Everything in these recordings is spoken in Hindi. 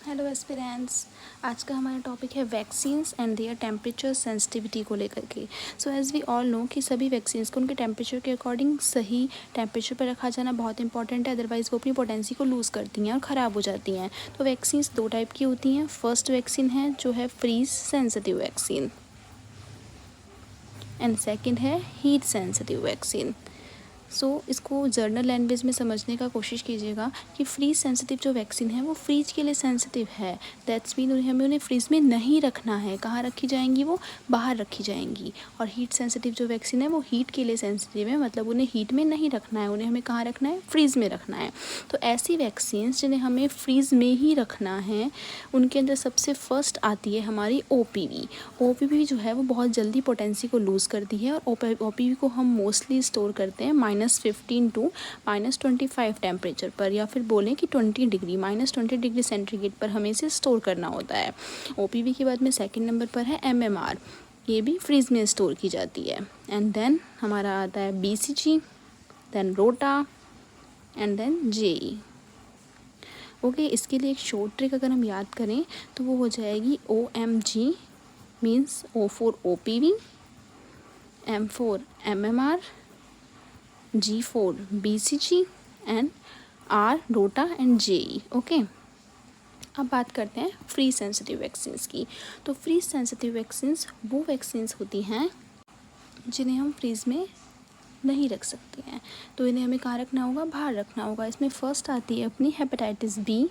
Hello aspirants. आज का हमारा टॉपिक है vaccines and their temperature sensitivity को लेकर के। So as we all know कि सभी वैक्सीन्स को उनके टेम्परेचर के अकॉर्डिंग सही टेम्परेचर पर रखा जाना बहुत इंपॉर्टेंट है, अदरवाइज़ वो अपनी पोटेंसी को लूज़ करती हैं और ख़राब हो जाती हैं। तो वैक्सीन्स दो टाइप की होती हैं। फर्स्ट वैक्सीन है जो है freeze sensitive vaccine and second है हीट सेंसिटिव वैक्सीन। सो इसको जर्नल लैंग्वेज में समझने का कोशिश कीजिएगा कि फ्रीज सेंसिटिव जो वैक्सीन है वो फ्रीज के लिए सेंसिटिव है। दैट्स मीन हमें उन्हें फ्रीज में नहीं रखना है। कहाँ रखी जाएंगी? वो बाहर रखी जाएंगी। और हीट सेंसिटिव जो वैक्सीन है वो हीट के लिए सेंसिटिव है, मतलब उन्हें हीट में नहीं रखना है, उन्हें हमें कहाँ रखना है? फ्रीज में रखना है। तो ऐसी वैक्सीन जिन्हें हमें फ्रीज में ही रखना है उनके अंदर सबसे फर्स्ट आती है हमारी OPV। OPV जो है वो बहुत जल्दी पोटेंसी को लूज़ करती है और OPV को हम मोस्टली स्टोर करते हैं -15 टू -25 टेम्परेचर पर, या फिर बोलें कि 20 डिग्री -20 डिग्री सेंटीग्रेड पर हमें इसे स्टोर करना होता है। OPV के बाद में सेकंड नंबर पर है MMR। ये भी फ्रीज में स्टोर की जाती है। एंड देन हमारा आता है BCG, देन रोटा एंड देन JE। ओके, इसके लिए एक शॉर्ट ट्रिक अगर हम याद करें तो वो हो जाएगी OMG means O for OPV, M for MMR, G for BCG and R रोटा एंड JE। ओके, अब बात करते हैं फ्री सेंसिटिव वैक्सीन्स की। तो फ्री सेंसिटिव वैक्सीन्स वो वैक्सीन्स होती हैं जिन्हें हम फ्रीज में नहीं रख सकते हैं। तो इन्हें हमें कहाँ रखना होगा? बाहर रखना होगा। इसमें फर्स्ट आती है अपनी हेपेटाइटिस B,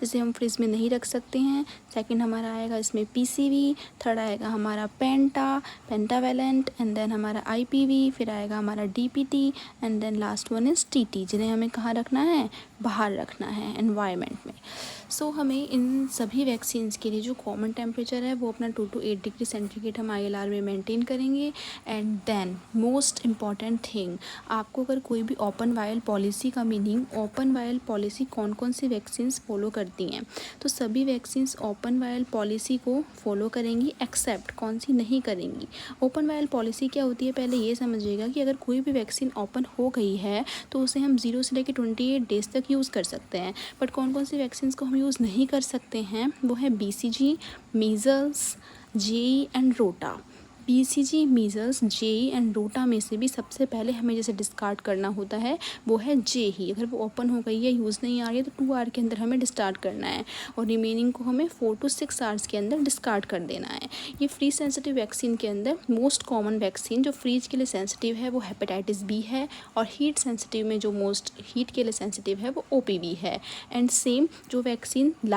जिसे हम फ्रिज में नहीं रख सकते हैं। सेकंड हमारा आएगा इसमें PCV, थर्ड आएगा हमारा पेंटावेलेंट एंड देन हमारा IPV, फिर आएगा हमारा DPT and then last one is TT, जिन्हें हमें कहाँ रखना है? बाहर रखना है एनवायरनमेंट में। सो हमें इन सभी वैक्सीन्स के लिए जो कॉमन टेम्परेचर है वो अपना 2 to 8 डिग्री सेंटीग्रेड हम ILR में मेंटेन करेंगे। And then most important thing, आपको अगर कोई भी ओपन वायल पॉलिसी का मीनिंग, ओपन वायल पॉलिसी कौन कौन सी वैक्सीन्स फॉलो करती हैं, तो सभी वैक्सीन्स ओपन वायल पॉलिसी को फॉलो करेंगी, एक्सेप्ट कौन सी नहीं करेंगी। ओपन वायल पॉलिसी क्या होती है? पहले ये समझिएगा कि अगर कोई भी वैक्सीन ओपन हो गई है तो उसे हम 0 से लेकर 28 डेज तक यूज़ कर सकते हैं। बट कौन कौन सी वैक्सीन्स को हम यूज़ नहीं कर सकते हैं? वो है BCG, मीज़ल्स, JE एंड रोटा। BCG, मीज़ल्स, JE एंड रोटा में से भी सबसे पहले हमें जैसे डिस्कार्ड करना होता है वो है JE। अगर वो ओपन हो गई है, यूज़ नहीं आ रही है, तो 2 आवर के अंदर हमें डिस्कार्ड करना है और रिमेनिंग को हमें 4 to 6 आवर्स के अंदर डिस्कार्ड कर देना है। ये फ्री सेंसिटिव वैक्सीन के अंदर मोस्ट कॉमन वैक्सीन जो फ्रीज के लिए सेंसिटिव है वो हेपेटाइटिस B है, और हीट सेंसिटिव में जो मोस्ट हीट के लिए सेंसिटिव है वो OPV है। एंड सेम जो वैक्सीन